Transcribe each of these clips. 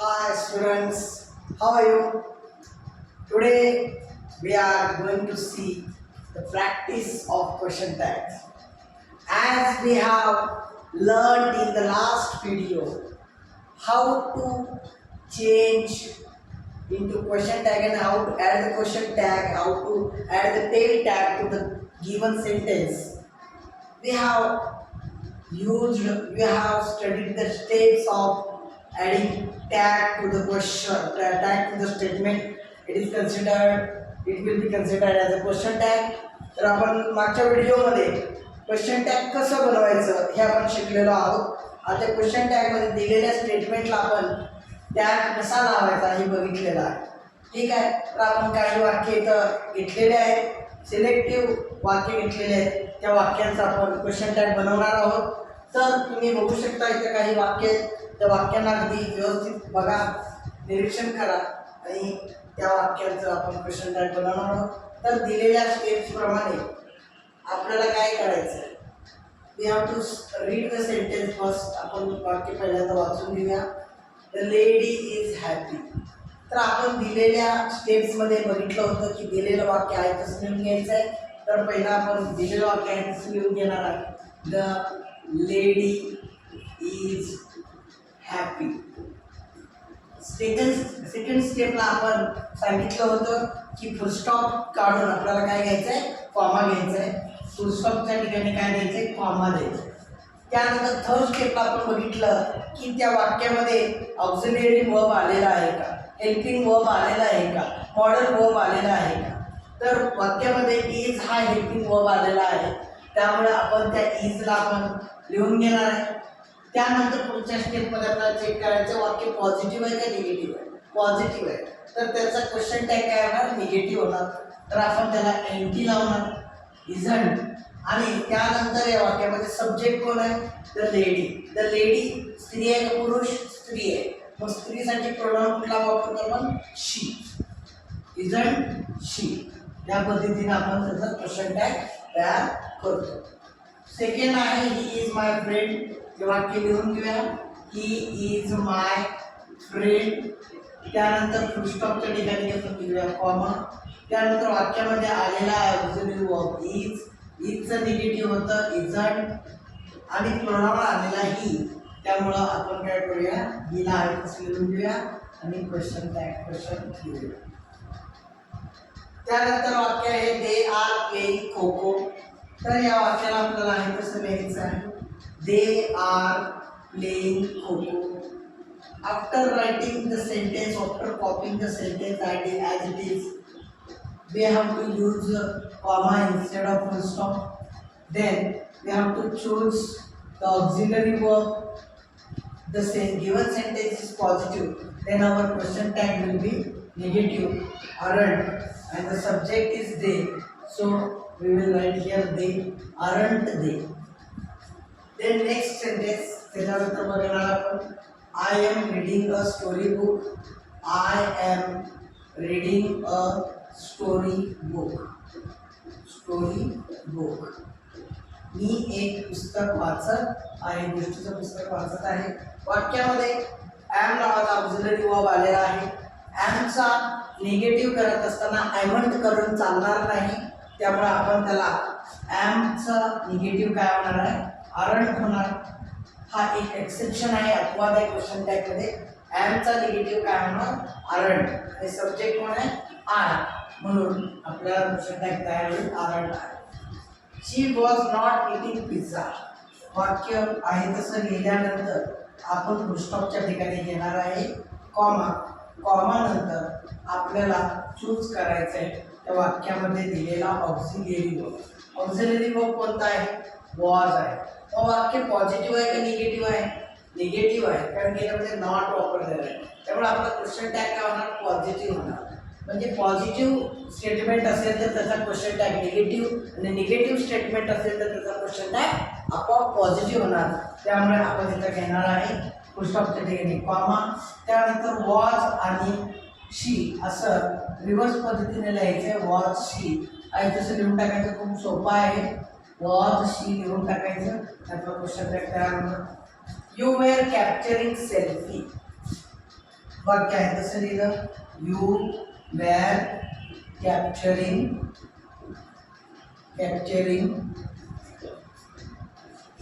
Hi students, how are you? Today we are going to see the practice of question tags. As we have learned in the last video how to change into question tag and how to add the question tag, how to add the tail tag to the given sentence. We have we have studied the steps of adding tag to the question, tag to the statement. It will be considered as a question tag. तर आपण मागच्या व्हिडिओमध्ये question tag कसं बनवायचं हे आपण शिकलेलो आहोत. आता क्वेश्चन टॅग मध्ये दिलेल्या स्टेटमेंटला आपण टॅग कसा लावायचा हे बघितलेलं आहे. ठीक आहे. तर आपण काही वाक्य इथं घेतलेले आहेत, सिलेक्टिव्ह वाक्य घेतलेले आहेत. त्या वाक्यांचा आपण क्वेश्चन टॅग बनवणार आहोत. तर तुम्ही बघू शकता इथे काही वाक्य आहेत. त्या वाक्यांना अगदी व्यवस्थित बघा, निरीक्षण करा आणि त्या वाक्यांचं आपण क्वेश्चन टॅग बनवणार आहोत. तर दिलेल्या स्टेप्स प्रमाणे आपल्याला काय करायचं, we have to read the sentence first. आपण वाक्य पहिल्यांदा वाचून घेऊया. The lady is happy. तर आपण दिलेल्या स्टेप्समध्ये बघितलं होतं की दिलेलं वाक्य आहे तसं लिहून घ्यायचं आहे. तर पहिला आपण दिलेलं वाक्य आहे तसं लिहून घेणार आहे. The lady is happy. Second स्टेपला आपण सांगितलं होतं की फुलस्टॉप काढून आपल्याला काय घ्यायचं आहे, कॉमा घ्यायचा आहे. फुलस्टॉपच्या ठिकाणी काय द्यायचं आहे, कॉमा द्यायचं आहे. त्यानंतर थर्ड स्टेपला आपण बघितलं की त्या वाक्यामध्ये ऑक्झिलरी वर्ब आलेला आहे का, हेल्पिंग वर्ब आलेला आहे का, मॉडल वर्ब आलेला आहे का. तर वाक्यामध्ये इज हा हेल्पिंग वर्ब आलेला आहे, त्यामुळे आपण त्या इजला आपण लिहून घेणार आहे. त्यानंतर पुढच्या स्टेपमध्ये आपल्याला चेक करायचं वाक्य पॉझिटिव्ह आहे का निगेटिव्ह आहे. पॉझिटिव्ह आहे तर त्याचा क्वेश्चन टॅग काय होणार, निगेटिव्ह होणार. तर आपण त्याला एंटी लावणार, इझंट. आणि त्यानंतर या वाक्यामध्ये सब्जेक्ट कोण आहे, द लेडी. द लेडी स्त्री आहे का पुरुष, स्त्री आहे. मग स्त्रीसाठी प्रोनाउन कुठला वापरतो आपण, शी. इझंट शी. या पद्धतीने आपण त्याचा क्वेश्चन टॅग तयार करतो. सेकंड आहे ही इज माय फ्रेंड. हे वाक्य लिहून घेऊया. He is my friend. त्यानंतर फुलस्टॉपच्या ठिकाणी आपण घेऊया कॉमा. त्यानंतर वाक्यामध्ये आलेला आहे ऑक्झिलरी वर्ब इज. इजचं निगेटिव्ह होतं इझंट आणि प्रोनाउन आलेला ही, त्यामुळं आपण काय करूया, हिला आहे तसं लिहून घेऊया आणि क्वेश्चन टॅग क्वेश्चन घेऊया. त्यानंतर वाक्य आहे दे आर प्लेइंग खो खो. तर या वाक्याला आपल्याला आहे कसं लिहायचं आहे, they are playing kho kho. After writing the sentence, after copying the sentence as it is, we have to use comma instead of full stop. Then we have to choose the auxiliary verb. The given sentence is positive, then our question tag will be negative, aren't, and the subject is they. So we will write here they aren't they. Then next sentence, त्याच्यानंतर बघणार आपण I am reading a story book. I am reading a story book. Story book. मी एक पुस्तक वाचत आहे, गोष्टीचं पुस्तक वाचत आहे. वाक्यामध्ये ॲम नावाचा ऑक्झिलरी वर्ब आलेला आहे. ॲमचा निगेटिव्ह करत असताना ॲमंट करून चालणार नाही, त्यामुळे आपण त्याला ॲमचा निगेटिव्ह काय होणार आहे, आरंट होणार. हा एक एक्सेप्शन आहे, अपवाद आहे क्वेश्चन टॅगमध्ये. ॲमचा निगेटिव्ह काय होणार, आरंट. आणि सब्जेक्ट कोण आहे, आय, म्हणून आपल्याला क्वेश्चन टॅग तयार होईल आरंट आहे. She was not eating pizza. वाक्य आहे तसं लिहिल्यानंतर आपण फुलस्टॉपच्या ठिकाणी घेणार आहे कॉमा. कॉमा नंतर आपल्याला चूज करायचं आहे त्या वाक्यामध्ये दिलेला ऑक्झिलरी वर्ब. ऑक्झिलरी वर्ब कोणता आहे, वॉज आहे. मग वाक्य पॉझिटिव्ह आहे का निगेटिव्ह आहे, निगेटिव्ह आहे, कारण की याच्यामध्ये नॉट वापरलेलं आहे. त्यामुळे आपला क्वेश्चन टॅग काय होणार, पॉझिटिव्ह होणार. म्हणजे पॉझिटिव्ह स्टेटमेंट असेल तर त्याचा क्वेश्चन टॅग निगेटिव्ह, आणि निगेटिव्ह स्टेटमेंट असेल तर त्याचा क्वेश्चन टॅग आपोआप पॉझिटिव्ह होणार. त्यामुळे आपण इथं घेणार आहे फुलस्टॉपच्या ठिकाणी कॉमा. त्यानंतर वॉज आणि शी असं रिव्हर्स पद्धतीने लिहायचं. वॉज शी आहे तसं लिहून टाकायचं, खूप सोपं आहे. वॉज शी लिहून टाकायचं, त्याचा क्वेश्चन टॅग तयार होणार. You were capturing selfie. वाक्य आहे तसं लिहिलं, यू वेर कॅप्चरिंग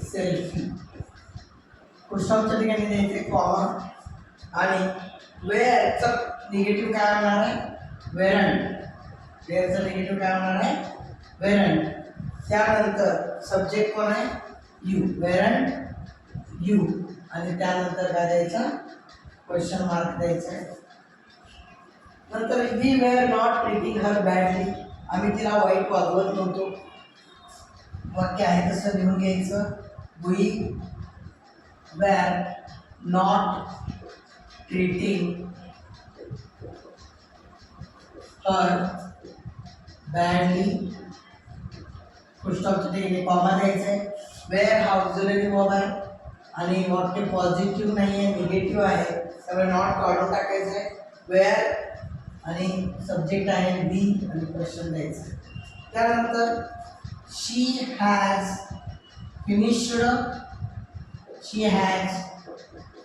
सेल्फी. पुस्तकाच्या ठिकाणी द्यायचे कॉमा आणि वेअरचा निगेटिव्ह काय होणार आहे, वेरंट. वेअरचा निगेटिव्ह काय होणार आहे, वेरंट. त्यानंतर सब्जेक्ट कोण आहे, यू, वेरंट यू, आणि त्यानंतर काय द्यायचा, क्वेश्चन मार्क द्यायचा आहे. नंतर we were not treating her badly, आम्ही तिला वाईट वागवत नव्हतो. वाक्य आहे तसं लिहून घ्यायचं, we were not treating her badly. पुस्तकाच्या ठिकाणी कॉमा द्यायचा आहे. वेअर हा ऑक्झिलरी वर्ब आहे आणि वाक्य पॉझिटिव्ह नाही आहे, निगेटिव्ह आहे, त्यामुळे नॉट काढून टाकायचं आहे. वेअर आणि सब्जेक्ट आहे बी आणि क्वेश्चन द्यायचं आहे. त्यानंतर she has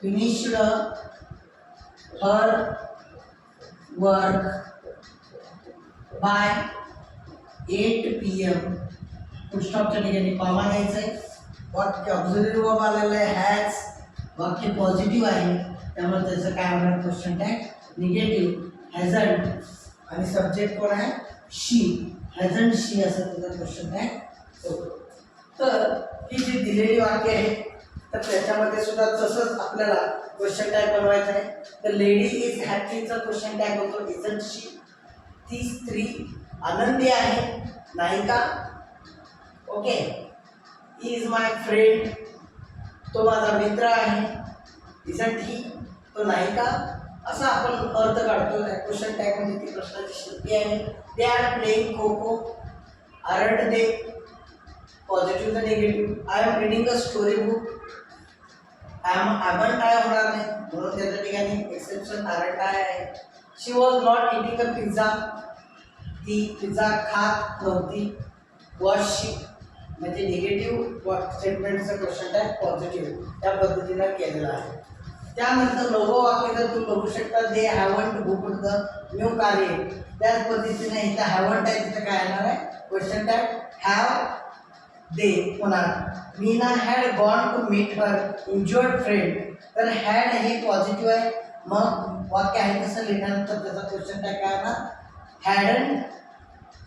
finished her work by 8 PM. पुस्तकाच्या ठिकाणी कॉमा द्यायचं आहे. वाक्य ऑक्झिलरी वर्ब आलेलं आहे हॅज, वाक्य पॉझिटिव्ह आहे त्यामुळे त्याचं काय होणार, क्वेश्चन टॅग निगेटिव्ह. हॅझंट आणि सब्जेक्ट कोण आहे, शी, हॅझंट शी असं त्याचा क्वेश्चन टॅग होतो. तर ही जी दिलेली वाक्य आहे तर त्याच्यामध्ये सुद्धा तसंच आपल्याला क्वेश्चन टॅग बनवायचं आहे. तर लेडी इज हॅपीचा क्वेश्चन टॅग होतो इजंट शी. ती स्त्री आनंदी आहे, नाही का. ओके. इज माय फ्रेंड, तो माझा मित्र आहे. इजंट ही, तो नाही का. असा आपण अर्थ काढतो. क्वेश्चन टॅगमध्ये ती प्रश्नाची शक्ती आहे. They are playing kho kho, aren't they, positive तर negative. I am reading a story book, आयमंड काय होणार नाही म्हणून त्याच्या ठिकाणी एक्सेप्शन आरंट आहे. She was not eating a pizza, ती पिझ्झा खात नव्हती. वॉज शी म्हणजे निगेटिव्ह स्टेटमेंटचं क्वेश्चन टॅग पॉझिटिव्ह त्या पद्धतीनं केलेलं आहे. त्यानंतर नवं वाक्य जर तुम्ही बघू शकता, they haven't booked the new car yet. त्याच पद्धतीने इथं हॅवंट आहे, तिथं काय येणार आहे, क्वेश्चन टॅग हॅव दे होणार. Meena had gone to meet her injured friend, तर हॅड हे पॉझिटिव्ह आहे, मग वाक्य आहे तसं लिहिल्यानंतर त्याचा क्वेश्चन टॅग काय होणार, हॅडंट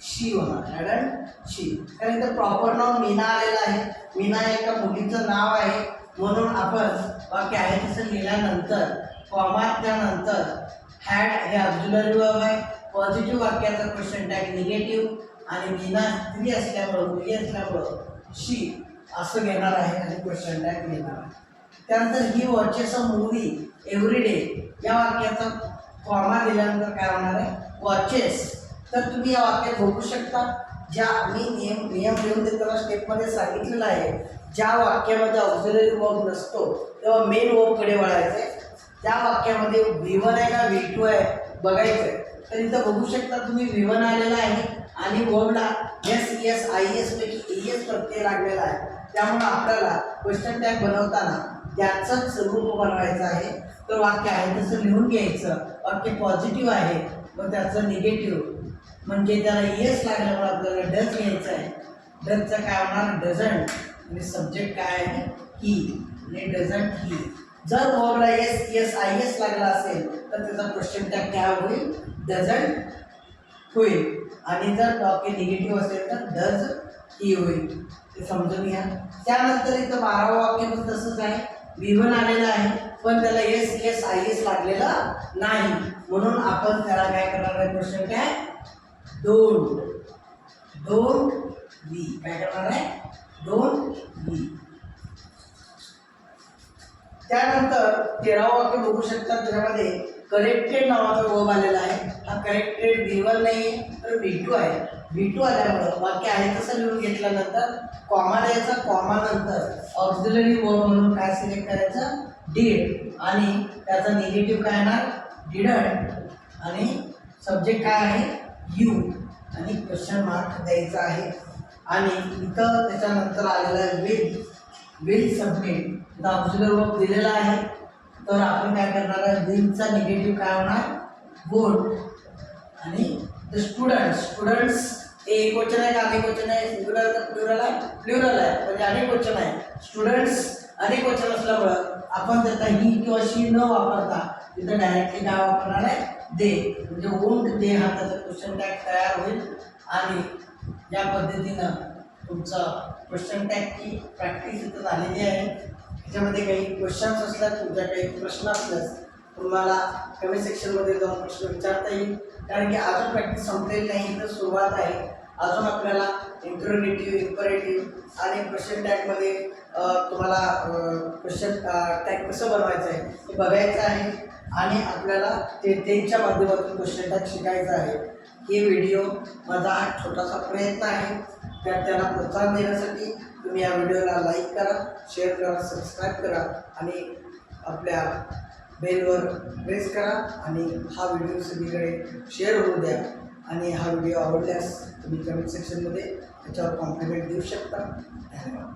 शी होणार, हॅडंट शी. कारण इथं प्रॉपर नाव मीना आलेलं आहे. मीना एका मुलीचं नाव आहे म्हणून आपण वाक्य आहे तसं लिहिल्यानंतर कॉमा त्यानंतर हॅड हे ऑक्झिलरी वर्ब आहे. पॉझिटिव्ह वाक्याचा क्वेश्चन टॅग निगेटिव्ह आणि मीना स्त्री असल्यामुळं मुली असल्यामुळं शी असं घेणार आहे आणि क्वेश्चन टॅग घेणार आहे. त्यानंतर he watches a movie every day या वाक्याचा कॉमा दिल्यानंतर काय होणार आहे, वॉचेस. तर तुम्ही या वाक्यात बघू शकता, ज्या मी नियम लिहून देताना स्टेपमध्ये सांगितलेलं आहे, ज्या वाक्यामध्ये ऑक्झिलरी वर्ब नसतो तेव्हा मेन वर्बकडे वळायचं आहे. त्या वाक्यामध्ये V1 आहे का V2 आहे बघायचं आहे. तर इथं बघू शकता तुम्ही V1 आलेला आहे आणि वर्बला एस आय एस पैकी एस प्रत्यय लागलेला आहे. त्यामुळे आपल्याला क्वेश्चन टॅग बनवताना त्याचंच रूप बनवायचं आहे. तर वाक्य आहे तसं लिहून घ्यायचं. वाक्य पॉझिटिव्ह आहे मग त्याचं निगेटिव्ह म्हणजे त्याला एस लागल्यामुळे आपल्याला डज घ्यायचं आहे. डजचं काय होणार, डझंट आणि सब्जेक्ट काय आहे, ही, आणि डझंट ही. जर वर्बला एस आय एस लागला असेल तर त्याचा क्वेश्चन टॅग काय होईल, डझंट होईल. आणि जर वाक्य निगेटिव्ह असेल तर डज ही होईल. ते समजून घ्या. त्यानंतर इथं 12वं वाक्य पण तसंच आहे. V1 आलेलं आहे पण त्याला एस आय एस लागलेला नाही म्हणून आपण त्याला काय करणार आहे, क्वेश्चन टॅग डोंट बी काय करणार आहे, डोंट बी. त्यानंतर 13वं वाक्य बघू शकता, त्याच्यामध्ये करेक्टेड नावाचा वर्ब आलेला आहे. हा करेक्टेड V1 नाही तर V2 आहे. V2 आल्यामुळं वाक्य आहे तसं लिहून घेतल्यानंतर कॉमा द्यायचा. कॉमा नंतर ऑक्झिलरी वर्ब म्हणून काय सिलेक्ट करायचं, डीड, आणि त्याचा निगेटिव्ह काय येणार, डिडंट, आणि सब्जेक्ट काय आहे, यू, आणि क्वेश्चन मार्क द्यायचा आहे. आणि इथं त्याच्यानंतर आलेला आहे विल सबमिट. इथं ऑक्झिलरी वर्ब दिलेला आहे तर आपण काय करणार आहे, विलचा निगेटिव्ह काय होणार, वोट. आणि द स्टुडंट्स हे एक वचन आहे का अनेक वचन आहे, सिंग्युलर तर प्लुरल आहे, प्लुरल आहे म्हणजे अनेक वचन आहे. स्टुडंट्स अनेक वचन असल्यामुळं आपण त्याचा ही किंवा शी न वापरता तिथं डायरेक्टली काय वापरणार आहे, दे. म्हणजे वोंट दे हा त्याचा क्वेश्चन टॅग तयार होईल. आणि या पद्धतीनं तुमचं क्वेश्चन टॅगची प्रॅक्टिस इथं झालेली आहे. त्याच्यामध्ये काही क्वेश्चन्स असल्यास, तुमच्या काही प्रश्न असल्यास तुम्हाला कमेंट सेक्शनमध्ये जाऊन प्रश्न विचारता येईल. कारण की अजून प्रॅक्टिस संपलेली नाही, तर सुरुवात आहे. अजून आपल्याला इंटरोगेटिव्ह, इम्परेटिव्ह आणि क्वेश्चन टॅगमध्ये तुम्हाला क्वेश्चन टॅग कसं बनवायचं आहे हे बघायचं आहे. आणि आपल्याला त्यांच्या माध्यमातून क्वेश्चन टॅग शिकायचं आहे. हे व्हिडिओ माझा हा छोटासा प्रयत्न आहे. त्याला प्रोत्साहन देण्यासाठी तुम्ही या व्हिडिओला लाईक करा, शेअर करा, सबस्क्राईब करा आणि आपल्या बेलवर प्रेस करा. आणि हा व्हिडिओ सगळीकडे शेअर होऊ द्या. आणि हा व्हिडिओ आवडल्यास तुम्ही कमेंट सेक्शनमध्ये त्याच्यावर कॉम्प्लिमेंट देऊ शकता. धन्यवाद.